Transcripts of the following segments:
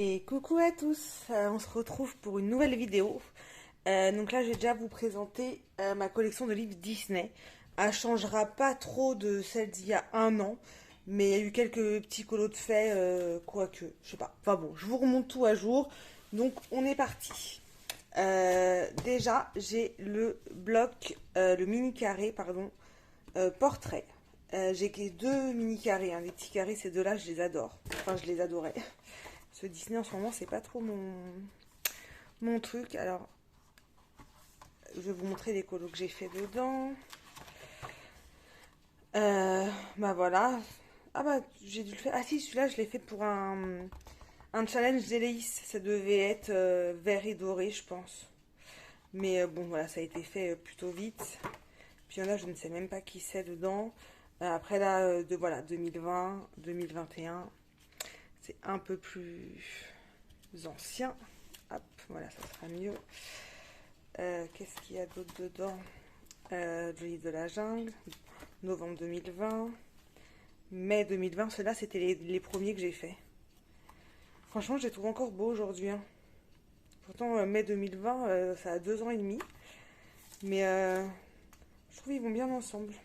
Et coucou à tous, on se retrouve pour une nouvelle vidéo. Donc là, je vais déjà vous présenter ma collection de livres Disney. Elle changera pas trop de celle d'il y a un an, mais il y a eu quelques petits colos de faits, quoique, je sais pas. Enfin bon, je vous remonte tout à jour. Donc on est parti. Déjà, j'ai le bloc, le mini carré, pardon, portrait. J'ai que deux mini carrés, hein. Les petits carrés, ces deux-là, je les adore. Enfin, je les adorais. Ce Disney en ce moment, c'est pas trop mon truc. Alors, je vais vous montrer les colos que j'ai fait dedans. Bah voilà. Ah bah, j'ai dû le faire. Ah si, celui-là, je l'ai fait pour un challenge d'Eleis. Ça devait être vert et doré, je pense. Mais bon, voilà, ça a été fait plutôt vite. Puis il y en a, je ne sais même pas qui c'est dedans. Après là, voilà, 2020, 2021, c'est un peu plus ancien. Hop, voilà, ça sera mieux. Qu'est-ce qu'il y a d'autre dedans? Le livre de la jungle, novembre 2020, mai 2020. Ceux-là, c'était les premiers que j'ai faits. Franchement, je les trouve encore beaux aujourd'hui, hein. Pourtant, mai 2020, ça a 2 ans et demi. Mais je trouve qu'ils vont bien ensemble.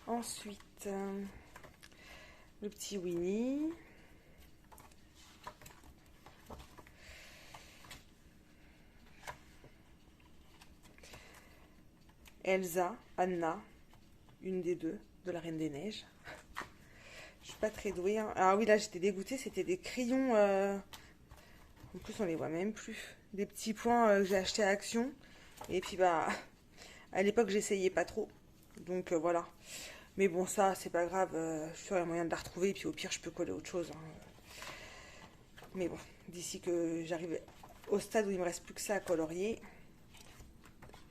Ensuite, le petit Winnie. Elsa, Anna, une des deux, de la Reine des Neiges. Je suis pas très douée, hein. Ah oui, là j'étais dégoûtée, c'était des crayons. En plus, on les voit même plus. Des petits points que j'ai achetés à Action. Et puis bah, à l'époque, j'essayais pas trop. Donc voilà. Mais bon, ça, c'est pas grave. Je suis sûr, il y a moyen de la retrouver. Et puis au pire, je peux coller autre chose, hein. Mais bon, d'ici que j'arrive au stade où il me reste plus que ça à colorier.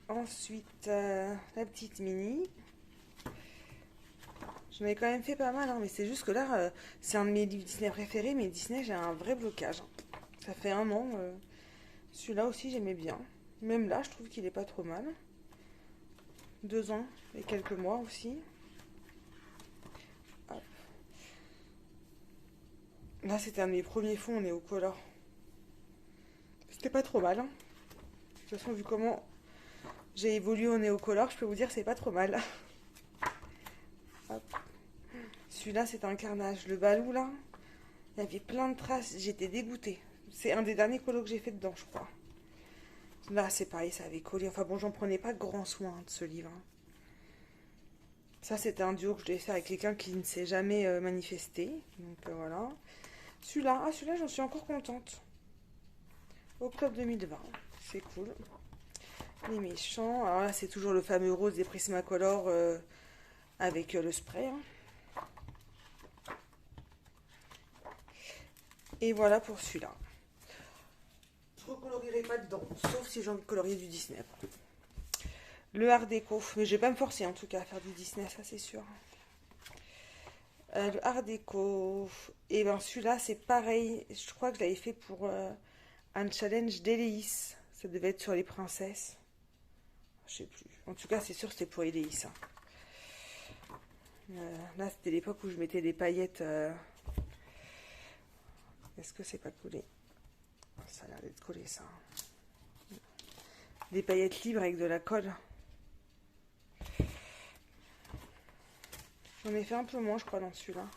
Ensuite, la petite mini. J'en ai quand même fait pas mal, hein, mais c'est juste que là, c'est un de mes livres Disney préférés, mais Disney, j'ai un vrai blocage, hein. Ça fait un an. Celui-là aussi, j'aimais bien. Même là, je trouve qu'il est pas trop mal. 2 ans et quelques mois aussi. Hop. Là, c'était un de mes premiers fonds néocolor. C'était pas trop mal, hein. De toute façon, vu comment j'ai évolué au néocolor, je peux vous dire que c'est pas trop mal. Hop. Celui-là, c'est un carnage. Le balou, là, il y avait plein de traces. J'étais dégoûtée. C'est un des derniers colos que j'ai fait dedans, je crois. Là, c'est pareil, ça avait collé. Enfin bon, j'en prenais pas grand soin de ce livre, hein. Ça, c'était un duo que je devais faire avec quelqu'un qui ne s'est jamais manifesté. Donc voilà. Celui-là, j'en suis encore contente. Octobre 2020. C'est cool. Les méchants. Alors là, c'est toujours le fameux rose des Prismacolor avec le spray, hein. Et voilà pour celui-là. Je ne recolorierai pas dedans, sauf si j'ai envie de colorier du Disney. Le Art déco, mais je vais pas me forcer en tout cas à faire du Disney, ça c'est sûr. Le Art déco, et ben celui-là c'est pareil, je crois que je l'avais fait pour un challenge d'Eleis. Ça devait être sur les princesses. Je sais plus. En tout cas, c'est sûr que c'était pour Eleis, hein. Là, c'était l'époque où je mettais des paillettes. Est-ce que c'est pas collé? Ça a l'air d'être collé, ça. Des paillettes libres avec de la colle. J'en ai fait un peu moins, je crois, dans celui-là.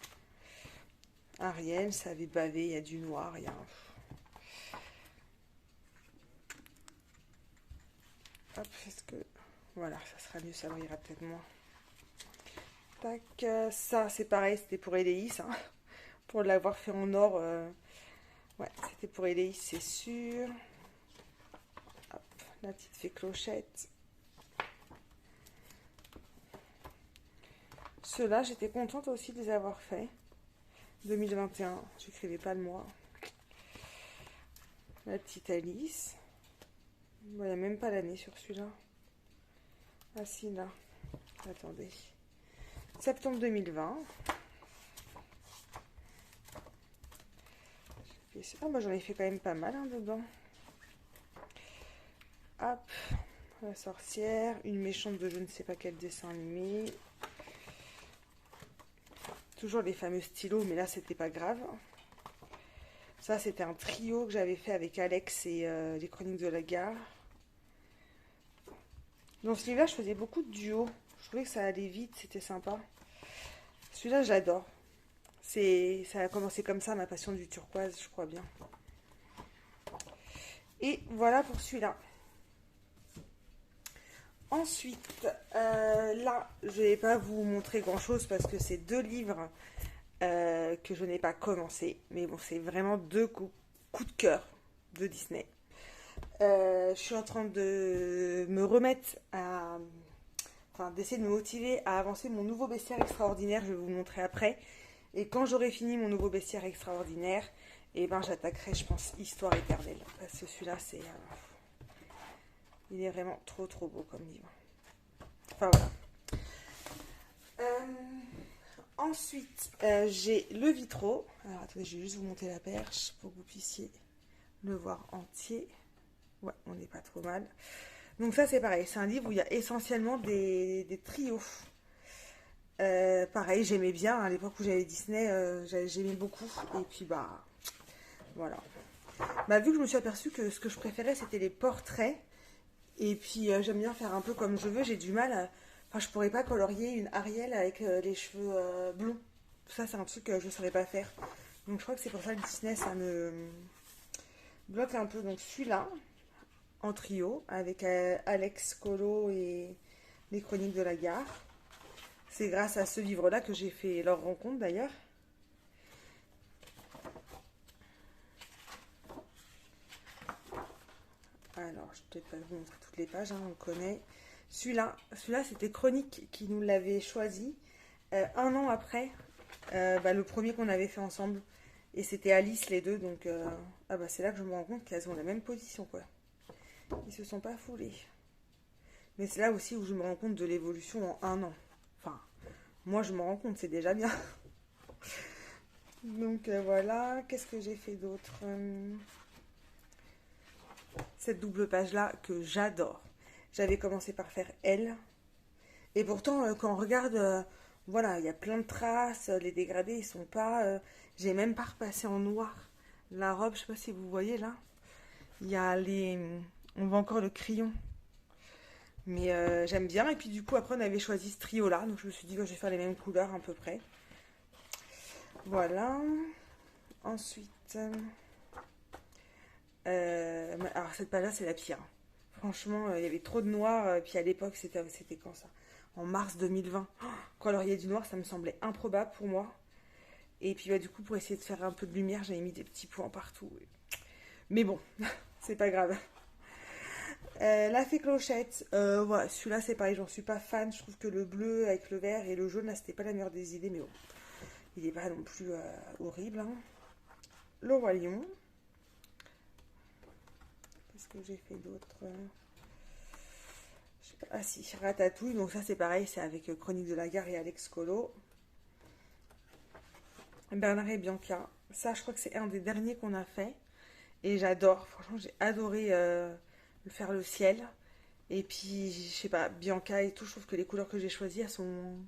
Ariel, ça avait bavé, il y a du noir, il y a un... Hop, est-ce que... Voilà, ça sera mieux, ça brillera peut-être moins. Tac, ça c'est pareil, c'était pour Eleis, hein. Pour l'avoir fait en or, ouais, c'était pour Eleis, c'est sûr. Hop, la petite fée clochette. Ceux-là, j'étais contente aussi de les avoir faits. 2021, j'écrivais pas le mois. La petite Alice. Il n'y a même pas l'année sur celui-là. Ah si, là. Attendez. Septembre 2020. Ah bah j'en ai fait quand même pas mal, hein, dedans. Hop. La sorcière. Une méchante de je ne sais pas quel dessin animé. Toujours les fameux stylos, mais là c'était pas grave. Ça, c'était un trio que j'avais fait avec Alex et les Chroniques de la Gare. Dans ce livre-là, je faisais beaucoup de duos. Je trouvais que ça allait vite, c'était sympa. Celui-là, j'adore. Ça a commencé comme ça, ma passion du turquoise, je crois bien. Et voilà pour celui-là. Ensuite, là, je ne vais pas vous montrer grand-chose parce que c'est deux livres que je n'ai pas commencé. Mais bon, c'est vraiment deux coups de cœur de Disney. Je suis en train de me remettre à... Enfin, d'essayer de me motiver à avancer mon nouveau bestiaire extraordinaire. Je vais vous le montrer après. Et quand j'aurai fini mon nouveau bestiaire extraordinaire, eh ben, j'attaquerai, je pense, Histoire éternelle. Parce que celui-là, c'est... il est vraiment trop trop beau comme livre. Enfin voilà. Ensuite, j'ai le Vitro. Alors attendez, je vais juste vous monter la perche pour que vous puissiez le voir entier. Ouais, on n'est pas trop mal. Donc ça c'est pareil, c'est un livre où il y a essentiellement des trios. Pareil, j'aimais bien, à l'époque où j'avais Disney, j'aimais beaucoup. Et puis bah, voilà. Bah, vu que je me suis aperçue que ce que je préférais c'était les portraits. Et puis j'aime bien faire un peu comme je veux, j'ai du mal à... Enfin, je pourrais pas colorier une Ariel avec les cheveux blonds. Ça c'est un truc que je ne saurais pas faire. Donc je crois que c'est pour ça que Disney ça me bloque un peu. Donc celui-là, en trio, avec Alex Colo et les Chroniques de la Gare. C'est grâce à ce livre-là que j'ai fait leur rencontre d'ailleurs. Alors, je ne vais peut-être pas vous montrer toutes les pages, hein, on le connaît. Celui-là c'était Chronique qui nous l'avait choisi. Un an après, le premier qu'on avait fait ensemble. Et c'était Alice les deux, donc c'est là que je me rends compte qu'elles ont la même position, quoi. Ils se sont pas foulés. Mais c'est là aussi où je me rends compte de l'évolution en un an. Enfin, moi je me rends compte, c'est déjà bien. Donc voilà, qu'est-ce que j'ai fait d'autre cette double page-là que j'adore. J'avais commencé par faire elle. Et pourtant, quand on regarde, voilà, il y a plein de traces, les dégradés, ils sont pas... j'ai même pas repassé en noir. La robe, je sais pas si vous voyez là. Il y a les... On voit encore le crayon. Mais j'aime bien. Et puis du coup, après, on avait choisi ce trio-là. Donc je me suis dit, je vais faire les mêmes couleurs à peu près. Voilà. Ensuite... alors cette page-là, c'est la pire. Franchement, il y avait trop de noir. Puis à l'époque, c'était quand ça? En mars 2020. Quand alors il y a du noir, ça me semblait improbable pour moi. Et puis du coup, pour essayer de faire un peu de lumière, j'avais mis des petits points partout. Mais bon, c'est pas grave. La fée Clochette, voilà, celui-là c'est pareil, j'en suis pas fan. Je trouve que le bleu avec le vert et le jaune, là c'était pas la meilleure des idées, mais bon, il est pas non plus horrible. Hein. Le Roi Lion. Qu'est-ce que j'ai fait d'autre? Ah si, Ratatouille, donc ça c'est pareil, c'est avec Chronique de la Gare et Alex Colo. Bernard et Bianca, ça je crois que c'est un des derniers qu'on a fait. Et j'adore, franchement j'ai adoré faire le ciel. Et puis, je sais pas, Bianca et tout, je trouve que les couleurs que j'ai choisies, elles sont...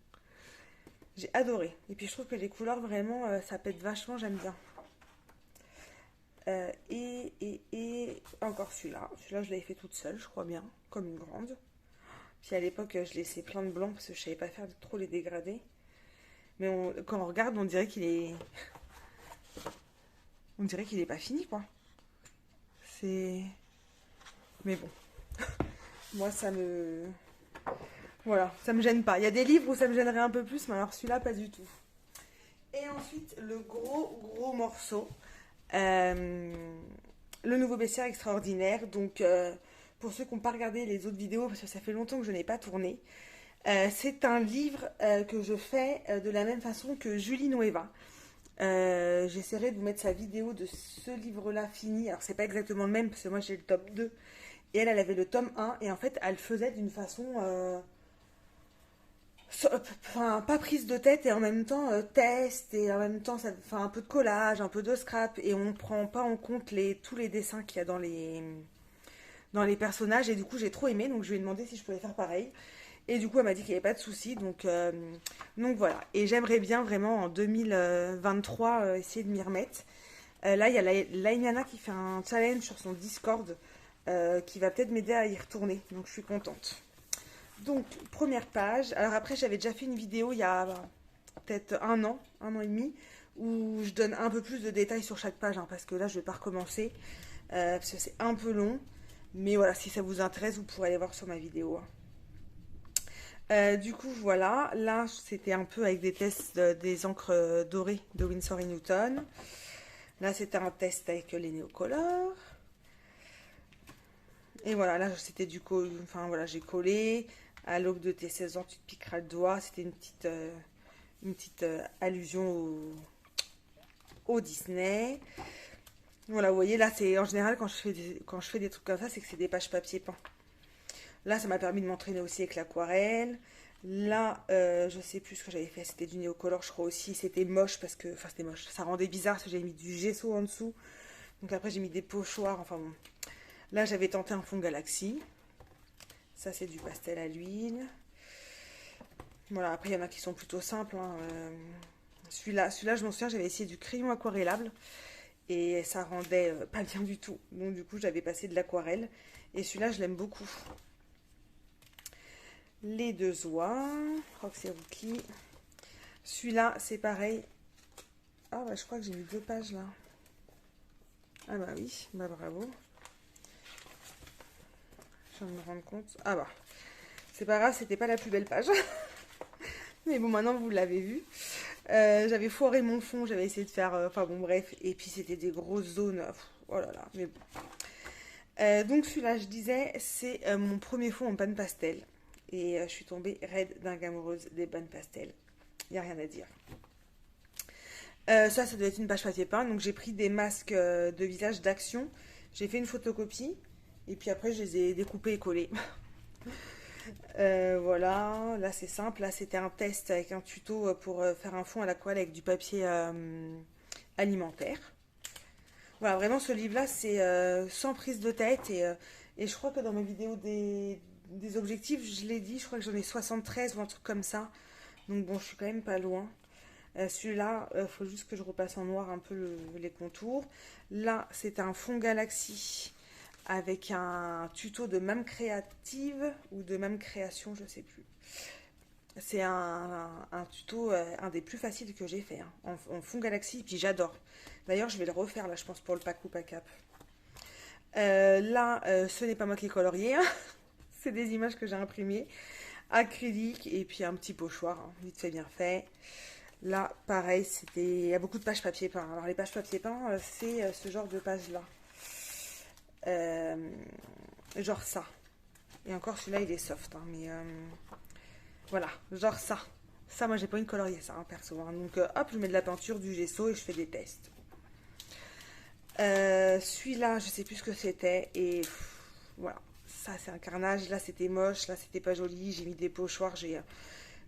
J'ai adoré. Et puis je trouve que les couleurs, vraiment, ça pète vachement, j'aime bien. Et encore celui-là. Celui-là, je l'avais fait toute seule, je crois bien, comme une grande. Puis à l'époque, je laissais plein de blanc parce que je savais pas faire trop les dégradés. Mais quand on regarde, on dirait qu'il est... On dirait qu'il est pas fini, quoi. C'est... Mais bon. Moi, ça me... Voilà, ça me gêne pas. Il y a des livres où ça me gênerait un peu plus, mais alors celui-là, pas du tout. Et ensuite, le gros morceau. Le nouveau bestiaire extraordinaire. Donc, pour ceux qui n'ont pas regardé les autres vidéos, parce que ça fait longtemps que je n'ai pas tourné, c'est un livre que je fais de la même façon que Julie Nueva. J'essaierai de vous mettre sa vidéo de ce livre-là fini. Alors, c'est pas exactement le même, parce que moi, j'ai le tome 2. Et elle avait le tome 1. Et en fait, elle faisait d'une façon... Enfin, pas prise de tête et en même temps test et en même temps ça fait un peu de collage, un peu de scrap et on prend pas en compte tous les dessins qu'il y a dans les personnages et du coup j'ai trop aimé donc je lui ai demandé si je pouvais faire pareil et du coup elle m'a dit qu'il n'y avait pas de souci donc voilà et j'aimerais bien vraiment en 2023 essayer de m'y remettre Là, il y a Laimiana qui fait un challenge sur son Discord qui va peut-être m'aider à y retourner. Donc, je suis contente. Donc, première page. Alors après, j'avais déjà fait une vidéo il y a peut-être un an et demi, où je donne un peu plus de détails sur chaque page, hein, parce que là, je vais pas recommencer, parce que c'est un peu long. Mais voilà, si ça vous intéresse, vous pourrez aller voir sur ma vidéo, hein. Du coup, voilà. Là, c'était un peu avec des tests des encres dorées de Winsor & Newton. Là, c'était un test avec les néocolores. Et voilà, là, c'était enfin, voilà, j'ai collé. À l'aube de tes 16 ans, tu te piqueras le doigt. C'était une petite allusion au Disney. Voilà, vous voyez, là, c'est en général, quand je fais des trucs comme ça, c'est que c'est des pages papier peint. Là, ça m'a permis de m'entraîner aussi avec l'aquarelle. Là, je sais plus ce que j'avais fait. C'était du néocolore, je crois aussi. C'était moche parce que... Enfin, c'était moche. Ça rendait bizarre parce que j'avais mis du gesso en dessous. Donc après, j'ai mis des pochoirs. Enfin bon. Là, j'avais tenté un fond Galaxy. Ça, c'est du pastel à l'huile. Voilà, après, il y en a qui sont plutôt simples, hein. Celui-là, je m'en souviens, j'avais essayé du crayon aquarellable. Et ça rendait pas bien du tout. Donc du coup, j'avais passé de l'aquarelle. Et celui-là, je l'aime beaucoup. Les deux oies, Roxy Rookie. Celui-là, c'est pareil. Ah bah je crois que j'ai mis 2 pages là. Ah bah oui, bah bravo. Je viens de me rendre compte. Ah bah, c'est pas grave, c'était pas la plus belle page. Mais bon, maintenant vous l'avez vu. J'avais foiré mon fond, j'avais essayé de faire... Enfin bon, bref. Et puis c'était des grosses zones. Oh là là, mais bon. Donc celui-là, je disais, c'est mon premier fond en panne pastel. Et je suis tombée raide dingue amoureuse des pannes pastel. Il n'y a rien à dire. Ça doit être une page papier peint. Donc j'ai pris des masques de visage d'Action. J'ai fait une photocopie. Et puis après, je les ai découpés et collés. Voilà, là c'est simple. Là c'était un test avec un tuto pour faire un fond à l'aquarelle avec du papier alimentaire. Voilà, vraiment ce livre-là, c'est sans prise de tête. Et je crois que dans mes vidéos des objectifs, je l'ai dit, je crois que j'en ai 73 ou un truc comme ça. Donc bon, je suis quand même pas loin. Celui-là, il faut juste que je repasse en noir un peu les contours. Là, c'est un fond Galaxy avec un tuto de Mam Créative ou de Mam Création, je sais plus. C'est un tuto, un des plus faciles que j'ai fait, hein, en fond Galaxy, puis j'adore. D'ailleurs, je vais le refaire là, je pense, pour le pack ou pack up. Là, ce n'est pas moi qui ai colorié, hein. C'est des images que j'ai imprimées, acrylique et puis un petit pochoir, hein, vite fait, bien fait. Là, pareil, il y a beaucoup de pages papier peint. Alors, les pages papier peint, c'est ce genre de page-là. Genre ça. Et encore, celui-là, il est soft, hein, mais voilà, genre ça. Ça, moi, j'ai pas envie de colorier ça, hein, perso, hein. Donc, hop, je mets de la peinture, du gesso et je fais des tests. Celui-là, je sais plus ce que c'était. Et voilà, ça, c'est un carnage. Là, c'était moche. Là, c'était pas joli. J'ai mis des pochoirs.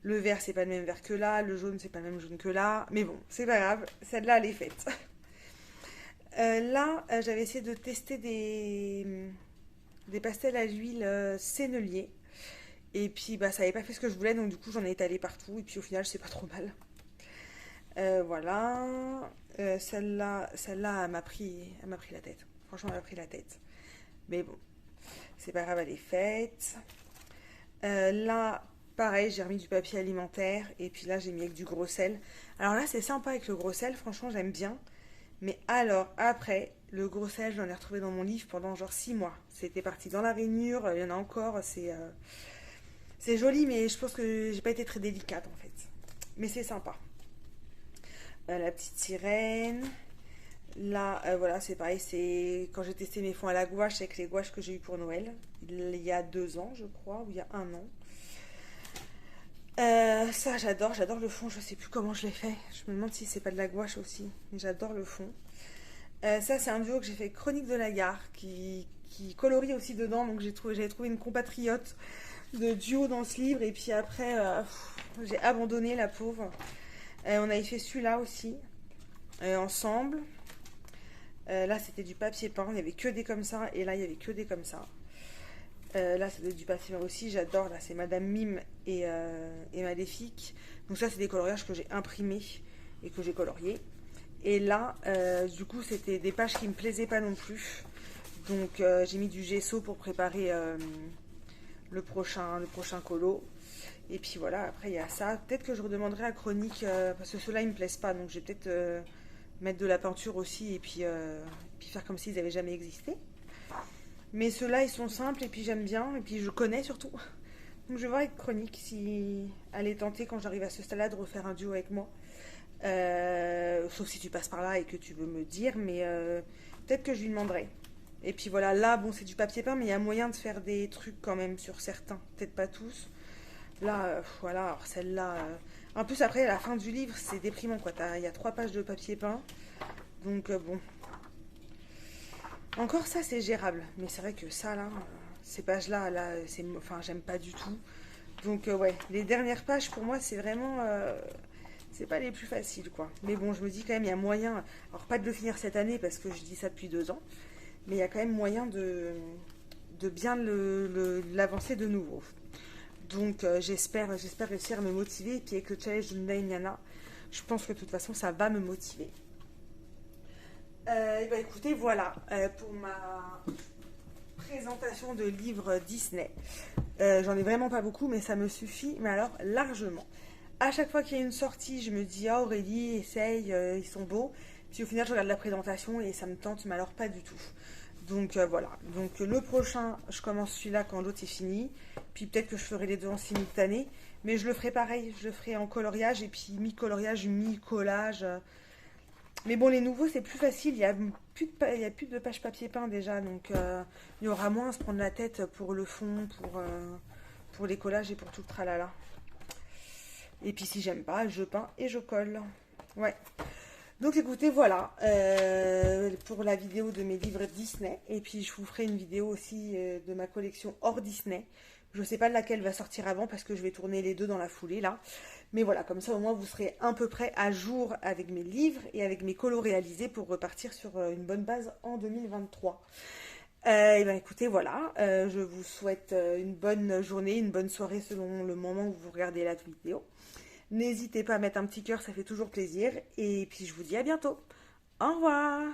Le vert, c'est pas le même vert que là. Le jaune, c'est pas le même jaune que là. Mais bon, c'est pas grave. Celle-là, elle est faite. Là, j'avais essayé de tester des pastels à l'huile sennelier. Et puis, bah, ça n'avait pas fait ce que je voulais. Donc, du coup, j'en ai étalé partout. Et puis, au final, c'est pas trop mal. Voilà. Celle-là, elle m'a pris la tête. Franchement, elle m'a pris la tête. Mais bon, c'est pas grave, elle est faite. Là, pareil, j'ai remis du papier alimentaire. Et puis là, j'ai mis avec du gros sel. Alors là, c'est sympa avec le gros sel. Franchement, j'aime bien. Mais alors, après, le gros sel, j'en ai retrouvé dans mon livre pendant genre 6 mois. C'était parti dans la rainure. Il y en a encore. C'est joli, mais je pense que j'ai pas été très délicate en fait. Mais c'est sympa. La petite sirène. Là, voilà, c'est pareil. C'est quand j'ai testé mes fonds à la gouache avec les gouaches que j'ai eu pour Noël. Il y a 2 ans, je crois, ou il y a 1 an. Ça, j'adore le fond. Je sais plus comment je l'ai fait. Je me demande si c'est pas de la gouache aussi. Mais j'adore le fond. Ça, c'est un duo que j'ai fait, Chronique de la gare, qui colorie aussi dedans. Donc j'avais trouvé une compatriote de duo dans ce livre. Et puis après, j'ai abandonné, la pauvre. On avait fait celui-là aussi, ensemble. Là, c'était du papier peint. Il n'y avait que des comme ça. Et là, il n'y avait que des comme ça. Là, c'est du papier peint aussi. J'adore. Là, c'est Madame Mime et Maléfique. Donc ça, c'est des coloriages que j'ai imprimés et que j'ai coloriés. Et là, du coup, c'était des pages qui me plaisaient pas non plus. Donc j'ai mis du gesso pour préparer le prochain colo. Et puis voilà, après il y a ça. Peut-être que je redemanderai à Chronique, parce que ceux-là ils me plaisent pas. Donc je vais peut-être mettre de la peinture aussi et puis faire comme s'ils n'avaient jamais existé. Mais ceux-là ils sont simples et puis j'aime bien. Et puis je connais surtout. Donc je vais voir avec Chronique si elle est tentée quand j'arrive à ce stade-là de refaire un duo avec moi. Sauf si tu passes par là et que tu veux me dire, mais peut-être que je lui demanderai. Et puis voilà, là, bon, c'est du papier peint, mais il y a moyen de faire des trucs quand même sur certains, peut-être pas tous. Là, voilà, alors celle-là. En plus, après, à la fin du livre, c'est déprimant, quoi. Il y a 3 pages de papier peint, donc bon. Encore ça, c'est gérable, mais c'est vrai que ça, là, ces pages-là, là, enfin, j'aime pas du tout. Donc ouais, les dernières pages, pour moi, c'est vraiment. C'est pas les plus faciles, quoi. Mais bon, je me dis quand même, il y a moyen. Alors, pas de le finir cette année, parce que je dis ça depuis 2 ans. Mais il y a quand même moyen de bien l'avancer de nouveau. Donc j'espère réussir à me motiver. Et puis avec le challenge de Nana, je pense que de toute façon ça va me motiver. Et bah écoutez, voilà pour ma présentation de livres Disney. J'en ai vraiment pas beaucoup, mais ça me suffit, mais alors largement. À chaque fois qu'il y a une sortie, je me dis ah Aurélie, essaye, ils sont beaux. Puis au final, je regarde la présentation et ça me tente, mais alors pas du tout. Donc voilà. Donc le prochain, je commence celui-là quand l'autre est fini. Puis peut-être que je ferai les deux en simultané. Mais je le ferai pareil. Je le ferai en coloriage et puis mi-coloriage, mi-collage. Mais bon, les nouveaux, c'est plus facile. Il y a plus de pages papier peint déjà. Donc il y aura moins à se prendre la tête pour le fond, pour les collages et pour tout le tralala. Et puis si j'aime pas, je peins et je colle. Ouais. Donc écoutez, voilà pour la vidéo de mes livres Disney. Et puis je vous ferai une vidéo aussi de ma collection hors Disney. Je ne sais pas laquelle va sortir avant parce que je vais tourner les deux dans la foulée là. Mais voilà, comme ça au moins vous serez à peu près à jour avec mes livres et avec mes colos réalisés pour repartir sur une bonne base en 2023. Et ben écoutez, voilà, je vous souhaite une bonne journée, une bonne soirée selon le moment où vous regardez la vidéo. N'hésitez pas à mettre un petit cœur, ça fait toujours plaisir. Et puis je vous dis à bientôt. Au revoir!